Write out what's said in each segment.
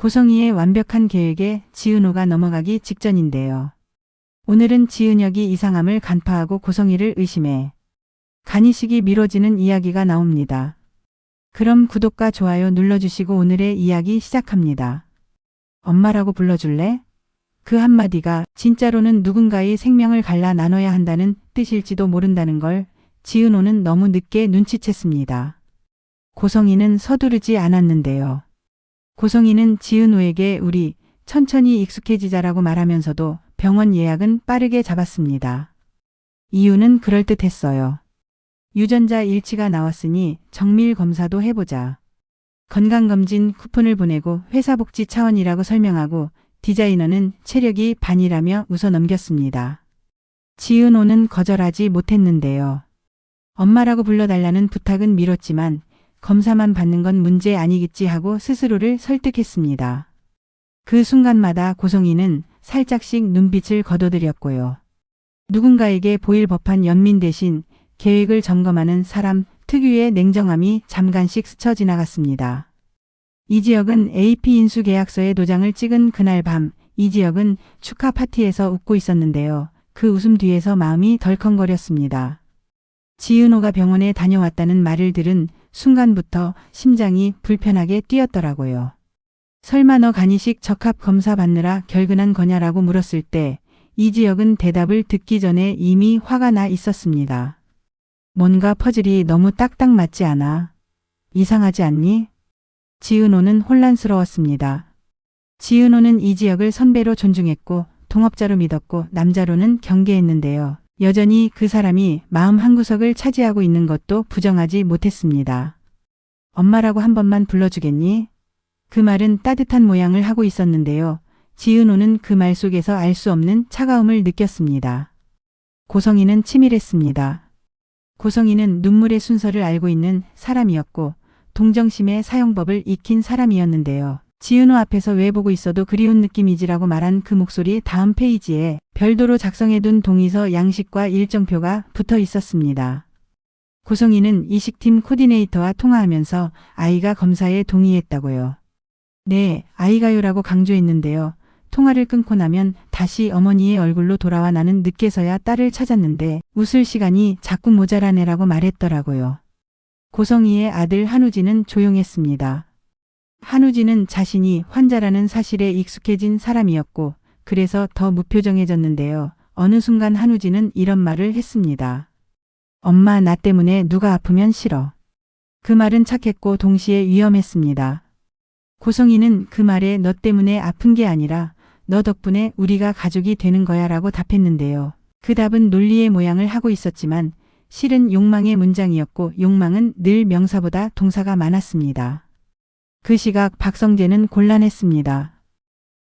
고성희의 완벽한 계획에 지은호가 넘어가기 직전인데요. 오늘은 지은혁이 이상함을 간파하고 고성희를 의심해 간이식이 미뤄지는 이야기가 나옵니다. 그럼 구독과 좋아요 눌러주시고 오늘의 이야기 시작합니다. 엄마라고 불러줄래? 그 한마디가 진짜로는 누군가의 생명을 갈라 나눠야 한다는 뜻일지도 모른다는 걸 지은호는 너무 늦게 눈치챘습니다. 고성희는 서두르지 않았는데요. 고성희는 지은호에게 우리 천천히 익숙해지자라고 말하면서도 병원 예약은 빠르게 잡았습니다. 이유는 그럴듯했어요. 유전자 일치가 나왔으니 정밀 검사도 해보자. 건강검진 쿠폰을 보내고 회사 복지 차원이라고 설명하고 디자이너는 체력이 반이라며 웃어 넘겼습니다. 지은호는 거절하지 못했는데요. 엄마라고 불러달라는 부탁은 미뤘지만 검사만 받는 건 문제 아니겠지 하고 스스로를 설득했습니다. 그 순간마다 고성희는 살짝씩 눈빛을 거둬들였고요. 누군가에게 보일 법한 연민 대신 계획을 점검하는 사람 특유의 냉정함이 잠깐씩 스쳐 지나갔습니다. 이지혁은 AP 인수 계약서에 도장을 찍은 그날 밤 이지혁은 축하 파티에서 웃고 있었는데요. 그 웃음 뒤에서 마음이 덜컹거렸습니다. 지은호가 병원에 다녀왔다는 말을 들은 순간부터 심장이 불편하게 뛰었더라고요. 설마 너 간이식 적합 검사 받느라 결근한 거냐라고 물었을 때 이지혁은 대답을 듣기 전에 이미 화가 나 있었습니다. 뭔가 퍼즐이 너무 딱딱 맞지 않아? 이상하지 않니? 지은호는 혼란스러웠습니다. 지은호는 이지혁을 선배로 존중했고 동업자로 믿었고 남자로는 경계했는데요. 여전히 그 사람이 마음 한구석을 차지하고 있는 것도 부정하지 못했습니다. 엄마라고 한 번만 불러주겠니? 그 말은 따뜻한 모양을 하고 있었는데요. 지은호는 그 말 속에서 알 수 없는 차가움을 느꼈습니다. 고성희는 치밀했습니다. 고성희는 눈물의 순서를 알고 있는 사람이었고 동정심의 사용법을 익힌 사람이었는데요. 지은호 앞에서 왜 보고 있어도 그리운 느낌이지라고 말한 그 목소리 다음 페이지에 별도로 작성해둔 동의서 양식과 일정표가 붙어 있었습니다. 고성희는 이식팀 코디네이터와 통화하면서 아이가 검사에 동의했다고요. 네, 아이가요라고 강조했는데요. 통화를 끊고 나면 다시 어머니의 얼굴로 돌아와 나는 늦게서야 딸을 찾았는데 웃을 시간이 자꾸 모자라네라고 말했더라고요. 고성희의 아들 한우진은 조용했습니다. 한우진은 자신이 환자라는 사실에 익숙해진 사람이었고 그래서 더 무표정해졌는데요. 어느 순간 한우진은 이런 말을 했습니다. 엄마 나 때문에 누가 아프면 싫어. 그 말은 착했고 동시에 위험했습니다. 고성희는 그 말에 너 때문에 아픈 게 아니라 너 덕분에 우리가 가족이 되는 거야 라고 답했는데요. 그 답은 논리의 모양을 하고 있었지만 실은 욕망의 문장이었고 욕망은 늘 명사보다 동사가 많았습니다. 그 시각 박성재는 곤란했습니다.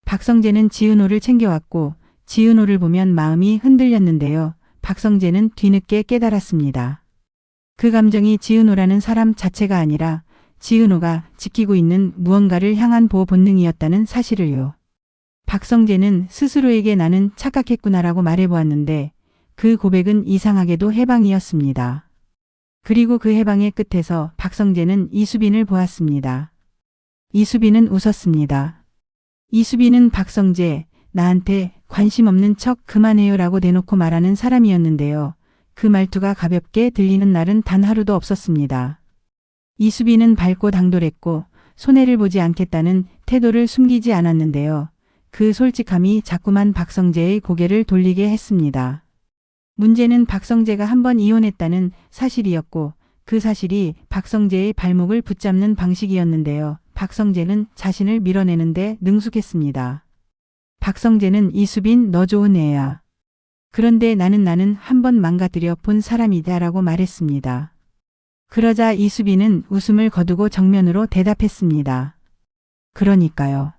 박성재는 지은호를 챙겨왔고 지은호를 보면 마음이 흔들렸는데요. 박성재는 뒤늦게 깨달았습니다. 그 감정이 지은호라는 사람 자체가 아니라 지은호가 지키고 있는 무언가를 향한 보호 본능이었다는 사실을요. 박성재는 스스로에게 나는 착각했구나라고 말해보았는데 그 고백은 이상하게도 해방이었습니다. 그리고 그 해방의 끝에서 박성재는 이수빈을 보았습니다. 이수빈은 웃었습니다. 이수빈은 박성재, 나한테 관심 없는 척 그만해요 라고 대놓고 말하는 사람이었는데요. 그 말투가 가볍게 들리는 날은 단 하루도 없었습니다. 이수빈은 밝고 당돌했고 손해를 보지 않겠다는 태도를 숨기지 않았는데요. 그 솔직함이 자꾸만 박성재의 고개를 돌리게 했습니다. 문제는 박성재가 한 번 이혼했다는 사실이었고 그 사실이 박성재의 발목을 붙잡는 방식이었는데요. 박성재는 자신을 밀어내는데 능숙했습니다. 박성재는 이수빈 너 좋은 애야. 그런데 나는 한 번 망가뜨려 본 사람이다 라고 말했습니다. 그러자 이수빈은 웃음을 거두고 정면으로 대답했습니다. 그러니까요.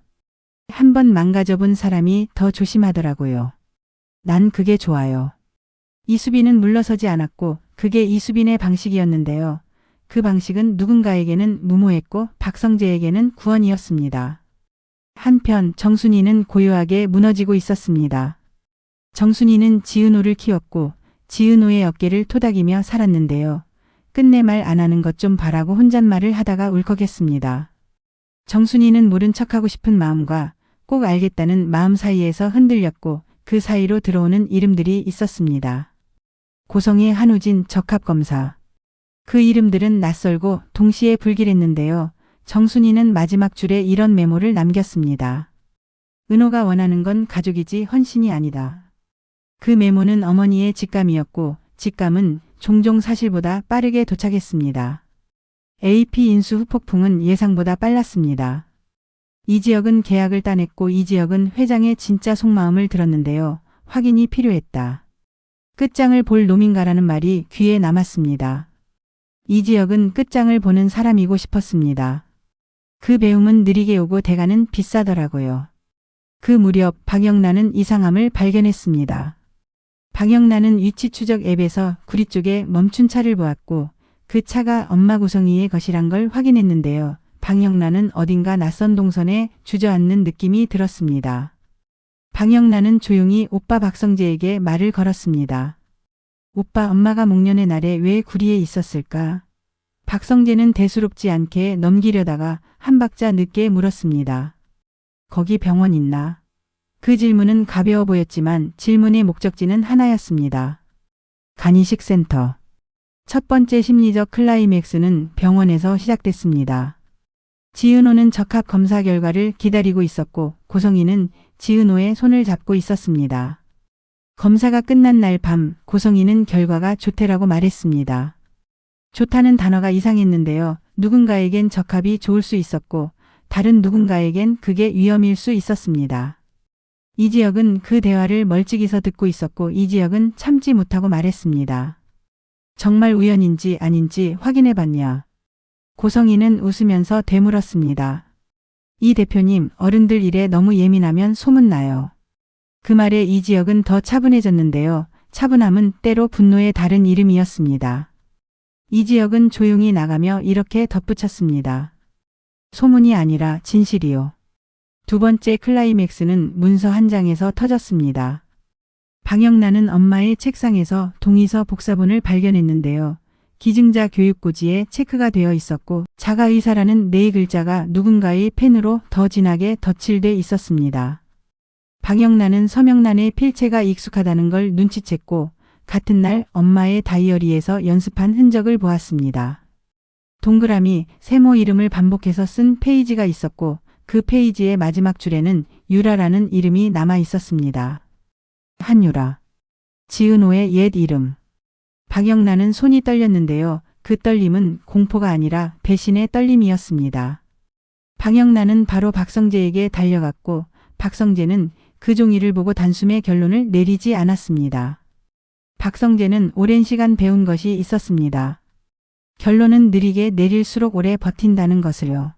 한 번 망가져본 사람이 더 조심하더라고요. 난 그게 좋아요. 이수빈은 물러서지 않았고 그게 이수빈의 방식이었는데요. 그 방식은 누군가에게는 무모했고 박성재에게는 구원이었습니다. 한편 정순이는 고요하게 무너지고 있었습니다. 정순이는 지은호를 키웠고 지은호의 어깨를 토닥이며 살았는데요. 끝내 말 안 하는 것 좀 봐라고 혼잣말을 하다가 울컥했습니다. 정순이는 모른 척하고 싶은 마음과 꼭 알겠다는 마음 사이에서 흔들렸고 그 사이로 들어오는 이름들이 있었습니다. 고성희, 한우진, 적합검사. 그 이름들은 낯설고 동시에 불길했는데요. 정순이는 마지막 줄에 이런 메모를 남겼습니다. 은호가 원하는 건 가족이지 헌신이 아니다. 그 메모는 어머니의 직감이었고 직감은 종종 사실보다 빠르게 도착했습니다. AP 인수 후폭풍은 예상보다 빨랐습니다. 이지혁은 계약을 따냈고 이지혁은 회장의 진짜 속마음을 들었는데요. 확인이 필요했다. 끝장을 볼 놈인가라는 말이 귀에 남았습니다. 이지혁은 끝장을 보는 사람이고 싶었습니다. 그 배움은 느리게 오고 대가는 비싸더라고요. 그 무렵 박영란은 이상함을 발견했습니다. 박영란은 위치 추적 앱에서 구리 쪽에 멈춘 차를 보았고 그 차가 엄마 고성희의 것이란 걸 확인했는데요. 박영란은 어딘가 낯선 동선에 주저앉는 느낌이 들었습니다. 박영란은 조용히 오빠 박성재에게 말을 걸었습니다. 오빠, 엄마가 목련의 날에 왜 구리에 있었을까? 박성재는 대수롭지 않게 넘기려다가 한 박자 늦게 물었습니다. 거기 병원 있나? 그 질문은 가벼워 보였지만 질문의 목적지는 하나였습니다. 간이식 센터. 첫 번째 심리적 클라이맥스는 병원에서 시작됐습니다. 지은호는 적합 검사 결과를 기다리고 있었고 고성희는 지은호의 손을 잡고 있었습니다. 검사가 끝난 날 밤 고성희는 결과가 좋대라고 말했습니다. 좋다는 단어가 이상했는데요. 누군가에겐 적합이 좋을 수 있었고 다른 누군가에겐 그게 위험일 수 있었습니다. 이지혁은 그 대화를 멀찍이서 듣고 있었고 이지혁은 참지 못하고 말했습니다. 정말 우연인지 아닌지 확인해봤냐? 고성희는 웃으면서 되물었습니다. 이 대표님, 어른들 일에 너무 예민하면 소문나요. 그 말에 이지혁은 더 차분해졌는데요. 차분함은 때로 분노의 다른 이름이었습니다. 이지혁은 조용히 나가며 이렇게 덧붙였습니다. 소문이 아니라 진실이요. 두 번째 클라이맥스는 문서 한 장에서 터졌습니다. 박영란은 엄마의 책상에서 동의서 복사본을 발견했는데요. 기증자 교육고지에 체크가 되어 있었고 자가의사라는 네 글자가 누군가의 펜으로 더 진하게 덧칠돼 있었습니다. 박영란은 서명란의 필체가 익숙하다는 걸 눈치챘고 같은 날 엄마의 다이어리에서 연습한 흔적을 보았습니다. 동그라미, 세모 이름을 반복해서 쓴 페이지가 있었고 그 페이지의 마지막 줄에는 유라라는 이름이 남아 있었습니다. 한유라. 지은호의 옛 이름. 박영란은 손이 떨렸는데요. 그 떨림은 공포가 아니라 배신의 떨림이었습니다. 박영란은 바로 박성재에게 달려갔고 박성재는 그 종이를 보고 단숨에 결론을 내리지 않았습니다. 박성재는 오랜 시간 배운 것이 있었습니다. 결론은 느리게 내릴수록 오래 버틴다는 것을요.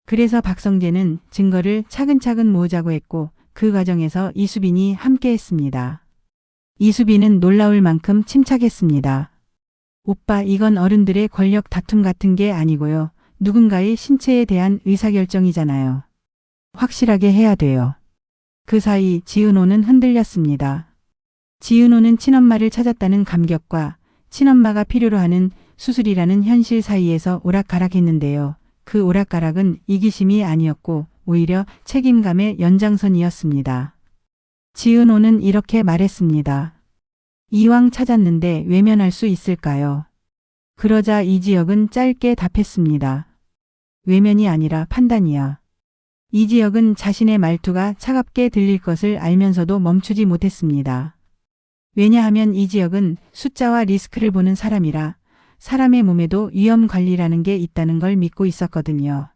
그래서 박성재는 증거를 차근차근 모으자고 했고 그 과정에서 이수빈이 함께했습니다. 이수빈은 놀라울 만큼 침착했습니다. 오빠, 이건 어른들의 권력 다툼 같은 게 아니고요. 누군가의 신체에 대한 의사결정이잖아요. 확실하게 해야 돼요. 그 사이 지은호는 흔들렸습니다. 지은호는 친엄마를 찾았다는 감격과 친엄마가 필요로 하는 수술이라는 현실 사이에서 오락가락했는데요. 그 오락가락은 이기심이 아니었고 오히려 책임감의 연장선이었습니다. 지은호는 이렇게 말했습니다. 이왕 찾았는데 외면할 수 있을까요? 그러자 이지혁은 짧게 답했습니다. 외면이 아니라 판단이야. 이지혁은 자신의 말투가 차갑게 들릴 것을 알면서도 멈추지 못했습니다. 왜냐하면 이지혁은 숫자와 리스크를 보는 사람이라 사람의 몸에도 위험 관리라는 게 있다는 걸 믿고 있었거든요.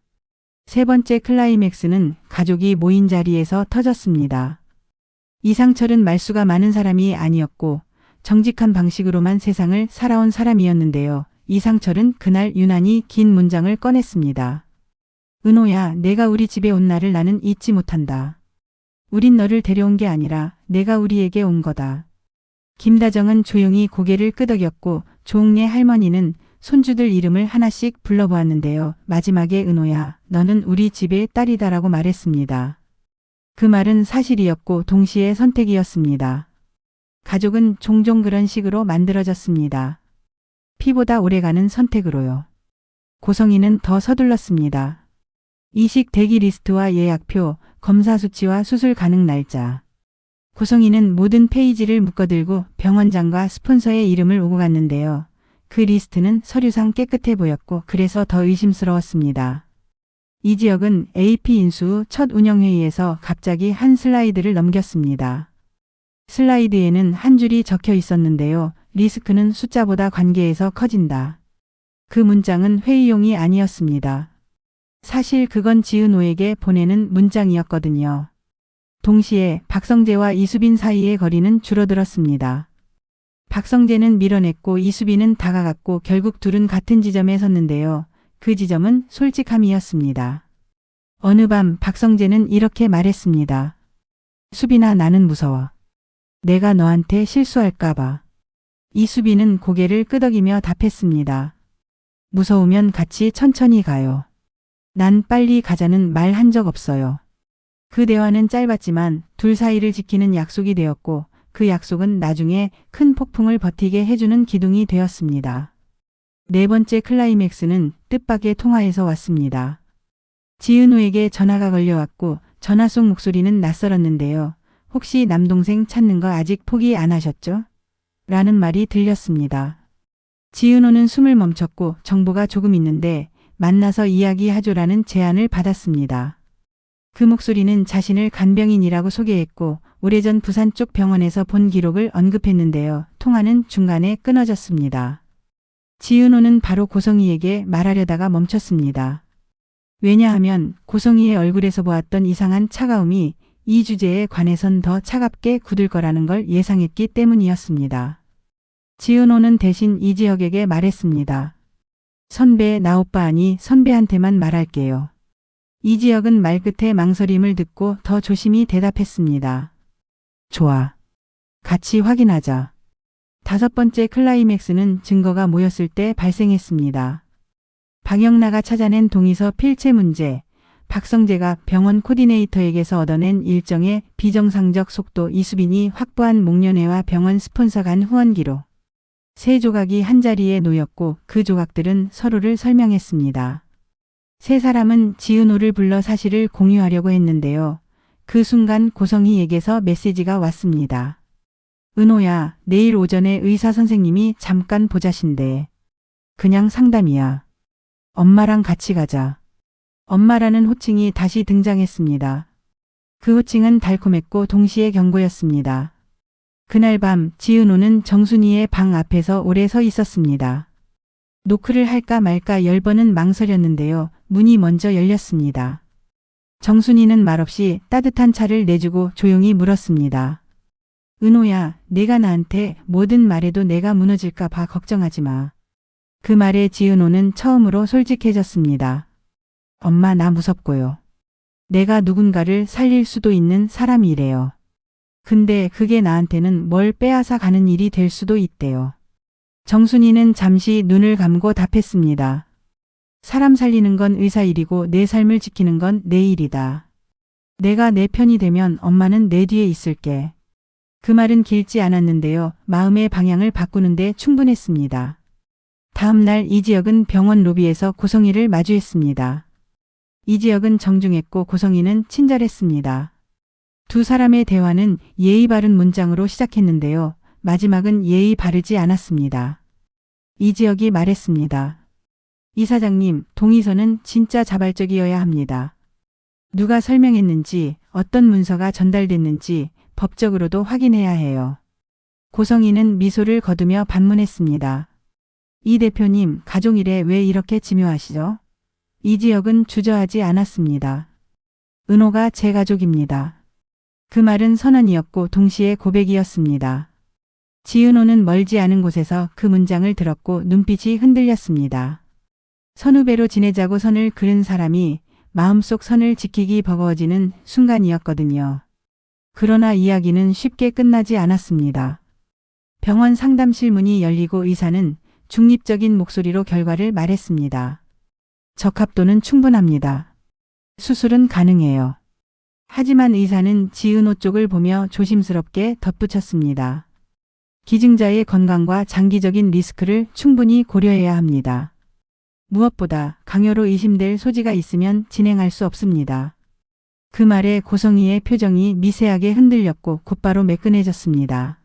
세 번째 클라이맥스는 가족이 모인 자리에서 터졌습니다. 이상철은 말수가 많은 사람이 아니었고 정직한 방식으로만 세상을 살아온 사람이었는데요. 이상철은 그날 유난히 긴 문장을 꺼냈습니다. 은호야, 내가 우리 집에 온 날을 나는 잊지 못한다. 우린 너를 데려온 게 아니라 내가 우리에게 온 거다. 김다정은 조용히 고개를 끄덕였고 조옥래 할머니는 손주들 이름을 하나씩 불러보았는데요. 마지막에 은호야, 너는 우리 집의 딸이다라고 말했습니다. 그 말은 사실이었고 동시에 선택이었습니다. 가족은 종종 그런 식으로 만들어졌습니다. 피보다 오래가는 선택으로요. 고성희는 더 서둘렀습니다. 이식 대기 리스트와 예약표, 검사 수치와 수술 가능 날짜. 고성이는 모든 페이지를 묶어들고 병원장과 스폰서의 이름을 오고 갔는데요. 그 리스트는 서류상 깨끗해 보였고 그래서 더 의심스러웠습니다. 이지혁은 AP 인수 후 첫 운영회의에서 갑자기 한 슬라이드를 넘겼습니다. 슬라이드에는 한 줄이 적혀 있었는데요. 리스크는 숫자보다 관계에서 커진다. 그 문장은 회의용이 아니었습니다. 사실 그건 지은호에게 보내는 문장이었거든요. 동시에 박성재와 이수빈 사이의 거리는 줄어들었습니다. 박성재는 밀어냈고 이수빈은 다가갔고 결국 둘은 같은 지점에 섰는데요. 그 지점은 솔직함이었습니다. 어느 밤 박성재는 이렇게 말했습니다. 수빈아, 나는 무서워. 내가 너한테 실수할까봐. 이수빈은 고개를 끄덕이며 답했습니다. 무서우면 같이 천천히 가요. 난 빨리 가자는 말 한 적 없어요. 그 대화는 짧았지만 둘 사이를 지키는 약속이 되었고 그 약속은 나중에 큰 폭풍을 버티게 해주는 기둥이 되었습니다. 네 번째 클라이맥스는 뜻밖의 통화에서 왔습니다. 지은호에게 전화가 걸려왔고 전화 속 목소리는 낯설었는데요. 혹시 남동생 찾는 거 아직 포기 안 하셨죠? 라는 말이 들렸습니다. 지은호는 숨을 멈췄고 정보가 조금 있는데 만나서 이야기하죠라는 제안을 받았습니다. 그 목소리는 자신을 간병인이라고 소개했고 오래전 부산 쪽 병원에서 본 기록을 언급했는데요. 통화는 중간에 끊어졌습니다. 지은호는 바로 고성희에게 말하려다가 멈췄습니다. 왜냐하면 고성희의 얼굴에서 보았던 이상한 차가움이 이 주제에 관해선 더 차갑게 굳을 거라는 걸 예상했기 때문이었습니다. 지은호는 대신 이지혁에게 말했습니다. 선배, 나 오빠 아니 선배한테만 말할게요. 이지혁은 말끝에 망설임을 듣고 더 조심히 대답했습니다. 좋아. 같이 확인하자. 다섯 번째 클라이맥스는 증거가 모였을 때 발생했습니다. 박영나가 찾아낸 동의서 필체 문제, 박성재가 병원 코디네이터에게서 얻어낸 일정의 비정상적 속도, 이수빈이 확보한 목련회와 병원 스폰서 간 후원 기록. 세 조각이 한자리에 놓였고 그 조각들은 서로를 설명했습니다. 세 사람은 지은호를 불러 사실을 공유하려고 했는데요. 그 순간 고성희에게서 메시지가 왔습니다. 은호야, 내일 오전에 의사 선생님이 잠깐 보자신대. 그냥 상담이야. 엄마랑 같이 가자. 엄마라는 호칭이 다시 등장했습니다. 그 호칭은 달콤했고 동시에 경고였습니다. 그날 밤 지은호는 정순이의 방 앞에서 오래 서 있었습니다. 노크를 할까 말까 10번은 망설였는데요. 문이 먼저 열렸습니다. 정순이는 말없이 따뜻한 차를 내주고 조용히 물었습니다. 은호야, 내가 나한테 뭐든 말해도 내가 무너질까 봐 걱정하지 마. 그 말에 지은호는 처음으로 솔직해졌습니다. 엄마, 나 무섭고요. 내가 누군가를 살릴 수도 있는 사람이래요. 근데 그게 나한테는 뭘 빼앗아 가는 일이 될 수도 있대요. 정순이는 잠시 눈을 감고 답했습니다. 사람 살리는 건 의사 일이고 내 삶을 지키는 건 내 일이다. 내가 내 편이 되면 엄마는 내 뒤에 있을게. 그 말은 길지 않았는데요. 마음의 방향을 바꾸는데 충분했습니다. 다음 날 이지혁은 병원 로비에서 고성희를 마주했습니다. 이지혁은 정중했고 고성희는 친절했습니다. 두 사람의 대화는 예의 바른 문장으로 시작했는데요. 마지막은 예의 바르지 않았습니다. 이지혁이 말했습니다. 이사장님, 동의서는 진짜 자발적이어야 합니다. 누가 설명했는지, 어떤 문서가 전달됐는지 법적으로도 확인해야 해요. 고성희는 미소를 거두며 반문했습니다. 이 대표님, 가족일에 왜 이렇게 집요하시죠? 이지혁은 주저하지 않았습니다. 은호가 제 가족입니다. 그 말은 선언이었고 동시에 고백이었습니다. 지은호는 멀지 않은 곳에서 그 문장을 들었고 눈빛이 흔들렸습니다. 선후배로 지내자고 선을 그은 사람이 마음속 선을 지키기 버거워지는 순간이었거든요. 그러나 이야기는 쉽게 끝나지 않았습니다. 병원 상담실 문이 열리고 의사는 중립적인 목소리로 결과를 말했습니다. 적합도는 충분합니다. 수술은 가능해요. 하지만 의사는 지은호 쪽을 보며 조심스럽게 덧붙였습니다. 기증자의 건강과 장기적인 리스크를 충분히 고려해야 합니다. 무엇보다 강요로 의심될 소지가 있으면 진행할 수 없습니다. 그 말에 고성희의 표정이 미세하게 흔들렸고 곧바로 매끈해졌습니다.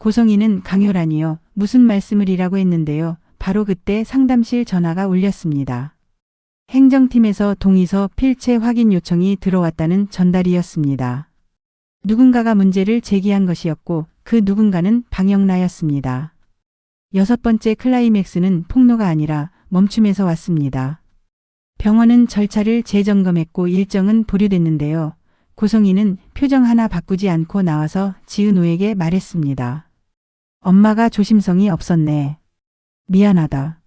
고성희는 강요라니요. 무슨 말씀을이라고 했는데요. 바로 그때 상담실 전화가 울렸습니다. 행정팀에서 동의서 필체 확인 요청이 들어왔다는 전달이었습니다. 누군가가 문제를 제기한 것이었고 그 누군가는 방영라였습니다. 6번째 클라이맥스는 폭로가 아니라 멈춤에서 왔습니다. 병원은 절차를 재점검했고 일정은 보류됐는데요. 고성희는 표정 하나 바꾸지 않고 나와서 지은호에게 말했습니다. 엄마가 조심성이 없었네. 미안하다.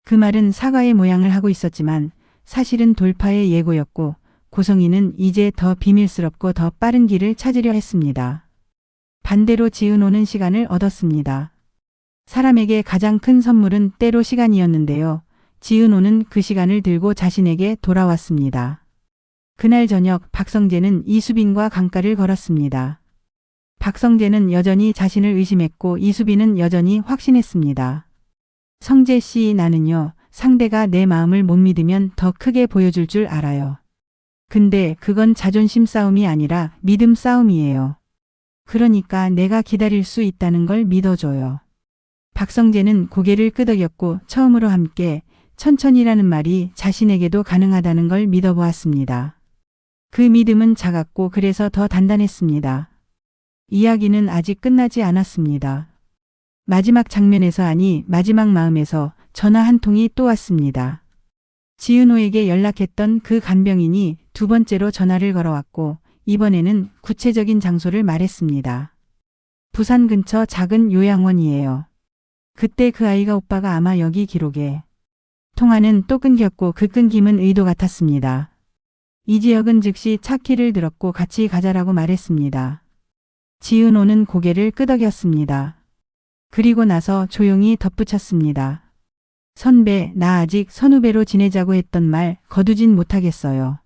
그 말은 사과의 모양을 하고 있었지만 사실은 돌파의 예고였고 고성희는 이제 더 비밀스럽고 더 빠른 길을 찾으려 했습니다. 반대로 지은호는 시간을 얻었습니다. 사람에게 가장 큰 선물은 때로 시간이었는데요. 지은호는 그 시간을 들고 자신에게 돌아왔습니다. 그날 저녁 박성재는 이수빈과 강가를 걸었습니다. 박성재는 여전히 자신을 의심했고 이수빈은 여전히 확신했습니다. 성재 씨, 나는요. 상대가 내 마음을 못 믿으면 더 크게 보여줄 줄 알아요. 근데 그건 자존심 싸움이 아니라 믿음 싸움이에요. 그러니까 내가 기다릴 수 있다는 걸 믿어줘요. 박성재는 고개를 끄덕였고 처음으로 함께 천천히라는 말이 자신에게도 가능하다는 걸 믿어보았습니다. 그 믿음은 작았고 그래서 더 단단했습니다. 이야기는 아직 끝나지 않았습니다. 마지막 장면에서 아니 마지막 마음에서 전화 한 통이 또 왔습니다. 지은호에게 연락했던 그 간병인이 두 번째로 전화를 걸어왔고 이번에는 구체적인 장소를 말했습니다. 부산 근처 작은 요양원이에요. 그때 그 아이가 오빠가 아마 여기 기록에. 통화는 또 끊겼고 그 끊김은 의도 같았습니다. 이지혁은 즉시 차 키를 들었고 같이 가자라고 말했습니다. 지은호는 고개를 끄덕였습니다. 그리고 나서 조용히 덧붙였습니다. 선배, 나 아직 선후배로 지내자고 했던 말 거두진 못하겠어요.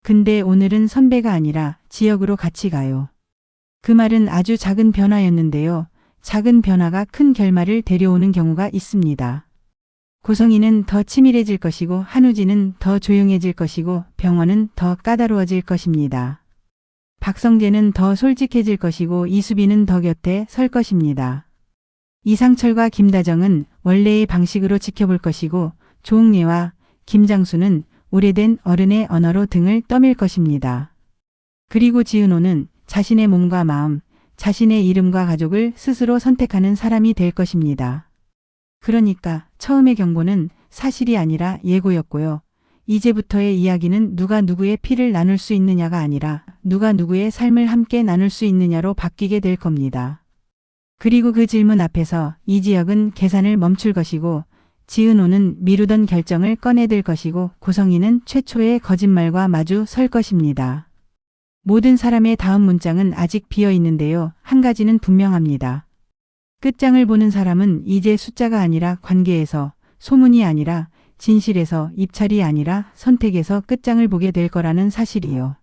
근데 오늘은 선배가 아니라 지역으로 같이 가요. 그 말은 아주 작은 변화였는데요. 작은 변화가 큰 결말을 데려오는 경우가 있습니다. 고성희는 더 치밀해질 것이고 한우진은 더 조용해질 것이고 병원은 더 까다로워질 것입니다. 박성재는 더 솔직해질 것이고 이수빈은 더 곁에 설 것입니다. 이상철과 김다정은 원래의 방식으로 지켜볼 것이고 조응래와 김장수는 오래된 어른의 언어로 등을 떠밀 것입니다. 그리고 지은호는 자신의 몸과 마음, 자신의 이름과 가족을 스스로 선택하는 사람이 될 것입니다. 그러니까 처음의 경고는 사실이 아니라 예고였고요. 이제부터의 이야기는 누가 누구의 피를 나눌 수 있느냐가 아니라 누가 누구의 삶을 함께 나눌 수 있느냐로 바뀌게 될 겁니다. 그리고 그 질문 앞에서 이지혁은 계산을 멈출 것이고 지은호는 미루던 결정을 꺼내들 것이고 고성희는 최초의 거짓말과 마주 설 것입니다. 모든 사람의 다음 문장은 아직 비어 있는데요. 한 가지는 분명합니다. 끝장을 보는 사람은 이제 숫자가 아니라 관계에서, 소문이 아니라 진실에서, 입찰이 아니라 선택에서 끝장을 보게 될 거라는 사실이요.